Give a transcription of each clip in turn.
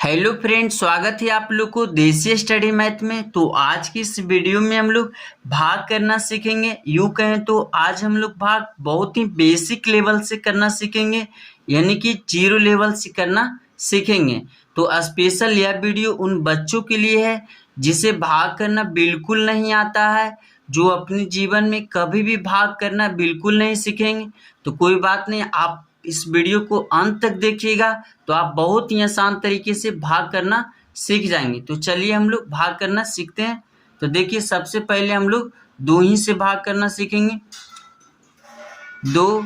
Hello friend, स्वागत है आप लोग को देसी स्टडी मैथ में। तो आज की इस वीडियो में हम लोग भाग करना सीखेंगे। यूँ कहें तो आज हम लोग भाग बहुत ही बेसिक लेवल से करना सीखेंगे, यानी कि जीरो लेवल से करना सीखेंगे। तो स्पेशल यह वीडियो उन बच्चों के लिए है जिसे भाग करना बिल्कुल नहीं आता है, जो अपने जीवन में कभी भी भाग करना बिल्कुल नहीं सीखेंगे। तो कोई बात नहीं, आप इस वीडियो को अंत तक देखिएगा तो आप बहुत ही आसान तरीके से भाग करना सीख जाएंगे। तो चलिए हम लोग भाग करना सीखते हैं। तो देखिए, सबसे पहले हम लोग दो ही से भाग करना सीखेंगे। दो,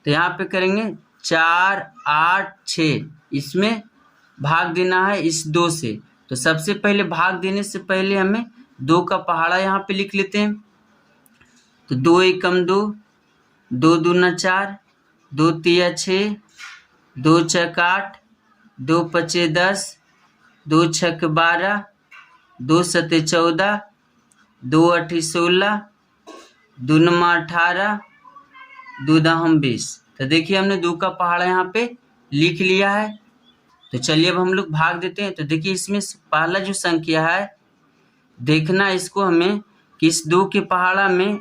तो यहाँ पे करेंगे 4, 8, 6, इसमें भाग देना है इस दो से। तो सबसे पहले भाग देने से पहले हमें दो का पहाड़ा यहाँ पे लिख लेते हैं। तो 2 एकम 2, 2 दूना 4, 2 तिया 6, 2 छक 8, 2 पचे 10, 2 छक 12, 2 सते 14, 2 अठी 16, 2 नमा 18, 2 दहम 20। तो देखिए हमने 2 का पहाड़ा यहाँ पे लिख लिया है। तो चलिए अब हम लोग भाग देते हैं। तो देखिए इसमें पहला जो संख्या है, देखना इसको हमें कि इस 2 के पहाड़ा में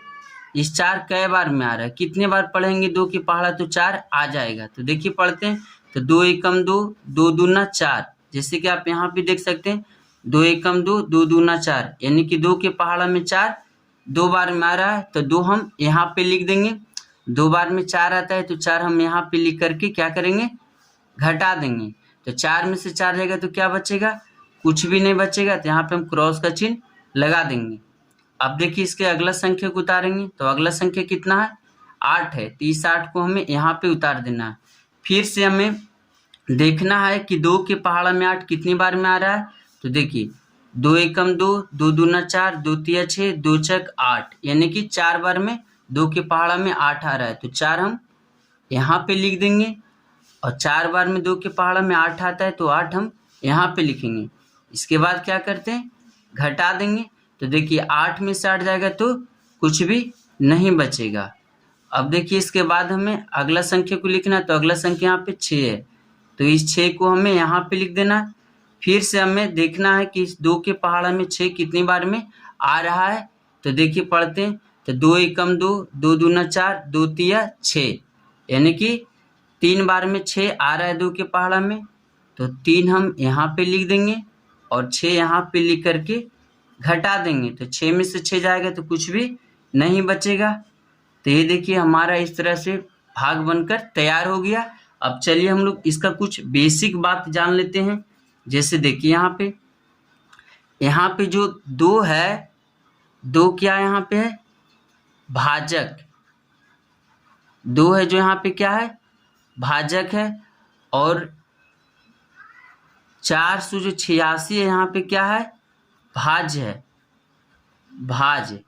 इस 4 कै बार में आ रहा है। कितने बार पढ़ेंगे 2 के पहाड़ा तो 4 आ जाएगा। तो देखिए पढ़ते हैं। तो 2 एकम 2, 2 दूना 4, जैसे कि आप यहाँ पे देख सकते हैं 2 एकम 2, 2 दूना 4, यानी कि 2 के पहाड़ा में 4 2 बार में आ रहा है। तो 2 हम यहाँ पे लिख देंगे। 2 बार में 4 आता है तो 4 हम यहाँ पे लिख करके क्या करेंगे, घटा देंगे। तो 4 में से 4 जाएगा तो क्या बचेगा, कुछ भी नहीं बचेगा। तो यहाँ पे हम क्रॉस का चिन्ह लगा देंगे। अब देखिए इसके अगला संख्या को उतारेंगे। तो अगला संख्या कितना है, 8 है। तो इस 8 को हमें यहाँ पे उतार देना है। फिर से हमें देखना है कि 2 के पहाड़ा में 8 कितनी बार में आ रहा है। तो देखिए 2 एकम 2, 2 दूना 4, 2 तिया 6, 2 छक 8, यानी कि 4 बार में 2 के पहाड़ा में 8 आ रहा है। तो 4 हम यहाँ पे लिख देंगे। और 4 बार में 2 के पहाड़ा में 8 आता है तो 8 हम यहाँ पे लिखेंगे। इसके बाद क्या करते हैं, घटा देंगे। तो देखिए 8 में से 8 जाएगा तो कुछ भी नहीं बचेगा। अब देखिए इसके बाद हमें अगला संख्या को लिखना है। तो अगला संख्या यहाँ पे 6 है। तो इस 6 को हमें यहाँ पे लिख देना है। फिर से हमें देखना है कि इस 2 के पहाड़ा में 6 कितनी बार में आ रहा है। तो देखिए पढ़ते हैं। तो 2 एकम 2, 2 दूना 4, 2 तिया 6, यानी कि 3 बार में 6 आ रहा है 2 के पहाड़ा में। तो 3 हम यहाँ पे लिख देंगे और 6 यहाँ पे लिख करके घटा देंगे। तो 6 में से 6 जाएगा तो कुछ भी नहीं बचेगा। तो ये देखिए हमारा इस तरह से भाग बनकर तैयार हो गया। अब चलिए हम लोग इसका कुछ बेसिक बात जान लेते हैं। जैसे देखिए यहाँ पे जो 2 है, 2 क्या यहाँ पे है, भाजक। 2 है जो यहाँ पे क्या है, भाजक है। और 486 है यहाँ पे क्या है, भाज्य है। भाज्य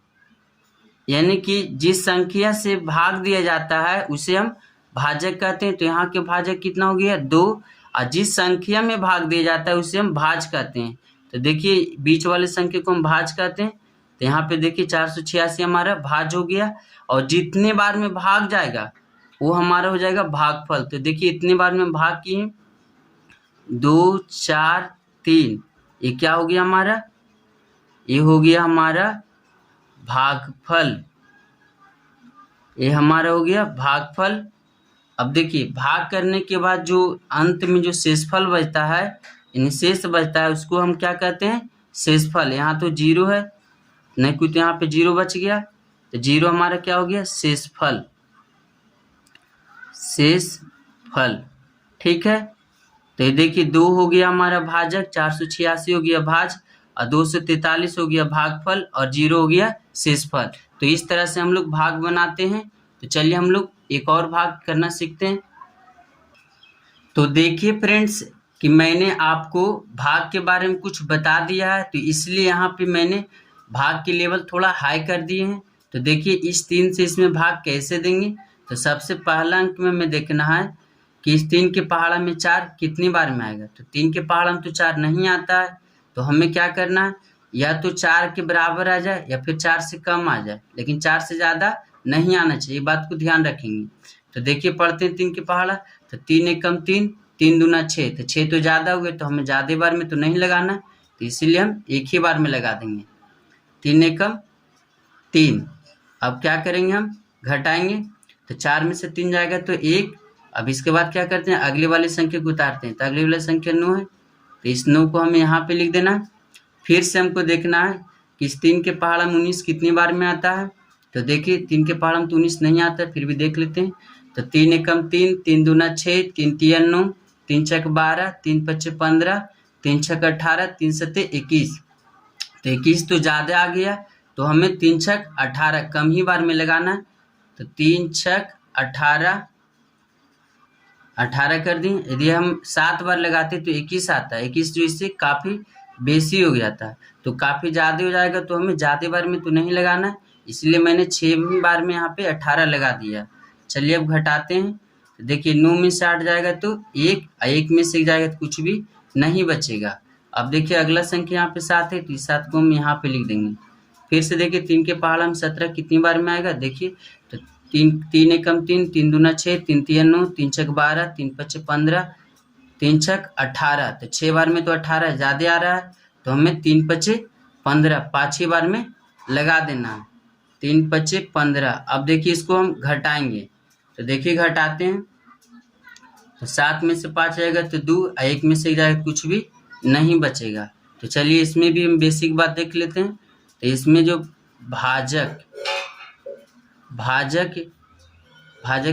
यानी कि जिस संख्या से भाग दिया जाता है उसे हम भाजक कहते हैं। तो यहाँ के भाजक कितना हो गया, 2। और जिस संख्या में भाग दिया जाता है उसे हम भाज कहते हैं। तो देखिए बीच वाले संख्या को हम भाज कहते हैं। तो यहाँ पे देखिए 486 हमारा भाज हो गया। और जितने बार में भाग जाएगा वो हमारा हो जाएगा भागफल। तो देखिए इतने बार में भाग किए, 2, 4, 3, ये क्या हो गया हमारा, ये हो गया हमारा भागफल। ये हमारा हो गया भागफल। अब देखिए भाग करने के बाद जो अंत में जो शेषफल बचता है, यानी शेष बचता है, उसको हम क्या कहते हैं, शेषफल। यहाँ तो 0 है, नहीं कुछ यहाँ पे 0 बच गया। तो 0 हमारा क्या हो गया, शेषफल। शेषफल, ठीक है। तो ये देखिए 2 हो गया हमारा भाजक, 486 हो गया भाज, और 243 हो गया भागफल, और 0 हो गया शेषफल। तो इस तरह से हम लोग भाग बनाते हैं। तो चलिए हम लोग एक और भाग करना सीखते हैं। तो देखिए फ्रेंड्स कि मैंने आपको भाग के बारे में कुछ बता दिया है, तो इसलिए यहाँ पे मैंने भाग के लेवल थोड़ा हाई कर दिए हैं। तो देखिए इस 3 से इसमें भाग कैसे देंगे। तो सबसे पहला अंक में हमें देखना है कि इस 3 के पहाड़ा में 4 कितनी बार में आएगा। तो 3 के पहाड़ा में तो 4 नहीं आता है। तो हमें क्या करना है, या तो 4 के बराबर आ जाए या फिर 4 से कम आ जाए, लेकिन 4 से ज़्यादा नहीं आना चाहिए, बात को ध्यान रखेंगे। तो देखिए पढ़ते हैं 3 के पहाड़ा। तो 3 एकम 3, 3 दूना 6, तो 6 तो ज़्यादा हो गए, तो हमें ज़्यादा बार में तो नहीं लगाना, तो इसीलिए हम एक ही बार में लगा देंगे। 3 एकम 3। अब क्या करेंगे, हम घटाएंगे, तो 4 में से 3 जाएगा तो 1। अब इसके बाद क्या करते हैं, अगले वाली संख्या को उतारते हैं, तो अगले वाली संख्या 9 है, तो इस 9 को हमें यहाँ पे लिख देना। फिर से हमको देखना है कि इस 3 के पहाड़ में 19 कितनी बार में आता है, तो देखिए 3 के पहाड़ में तो 19 नहीं आता है, फिर भी देख लेते हैं। तो 3 एकम 3, 3 दूना 6, 3 तिया 9, 3 छक 12, 3 पच्चे 15, 3 छक 18, 3 सत्ते 21। तो 21 तो ज़्यादा आ गया, तो हमें 3 छक 18 कम ही बार में लगाना है, तो 3 छक 18 कर दी। यदि हम 7 बार लगाते तो 21 आता है, 21 जो इससे काफ़ी बेसी हो गया था, तो काफ़ी ज़्यादा हो जाएगा, तो हमें ज़्यादा बार में तो नहीं लगाना, इसलिए मैंने 6 बार में यहाँ पे 18 लगा दिया। चलिए अब घटाते हैं, तो देखिए 9 में से 8 जाएगा तो 1, 1 में से जाएगा तो कुछ भी नहीं बचेगा। अब देखिए अगला संख्या यहाँ पे 7 है, तो इस 7 को हम यहाँ पे लिख देंगे। फिर से देखिए 3 के पहाड़ में 17 कितनी बार में आएगा, देखिए तो 3 एकम 3, 3 दूना 6, 3 तिया 9, 3 छक 12, 3 पच्चे 15, 3 छक 18, तो 6 बार में तो 18 ज़्यादा आ रहा है, तो हमें 3 पच्चे 15 5 बार में लगा देना है। 3 पच्चे 15। अब देखिए इसको हम घटाएंगे, तो देखिए घटाते हैं, तो 7 में से 5 जाएगा तो 2, 1 में से जाएगा कुछ भी नहीं बचेगा। तो चलिए इसमें भी हम बेसिक बात देख लेते हैं। तो इसमें जो भाजक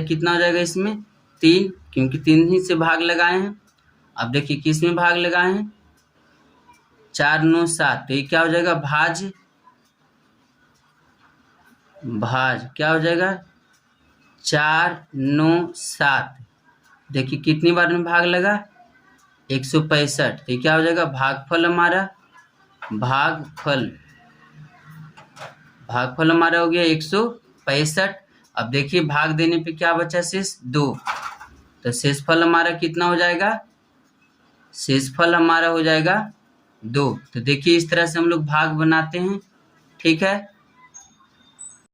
कितना हो जाएगा, इसमें 3, क्योंकि 3 ही से भाग लगाए हैं। अब देखिए किस में भाग लगाए हैं, 4 9 7, तो ये क्या हो जाएगा, भाज क्या हो जाएगा, 4 9 7। देखिए कितनी बार में भाग लगा, 165, तो ये क्या हो जाएगा, भागफल हमारा हो गया 165। अब देखिए भाग देने पे क्या बचा, शेष 2, तो शेषफल हमारा कितना हो जाएगा, शेषफल हमारा हो जाएगा 2। तो देखिए इस तरह से हम लोग भाग बनाते हैं, ठीक है।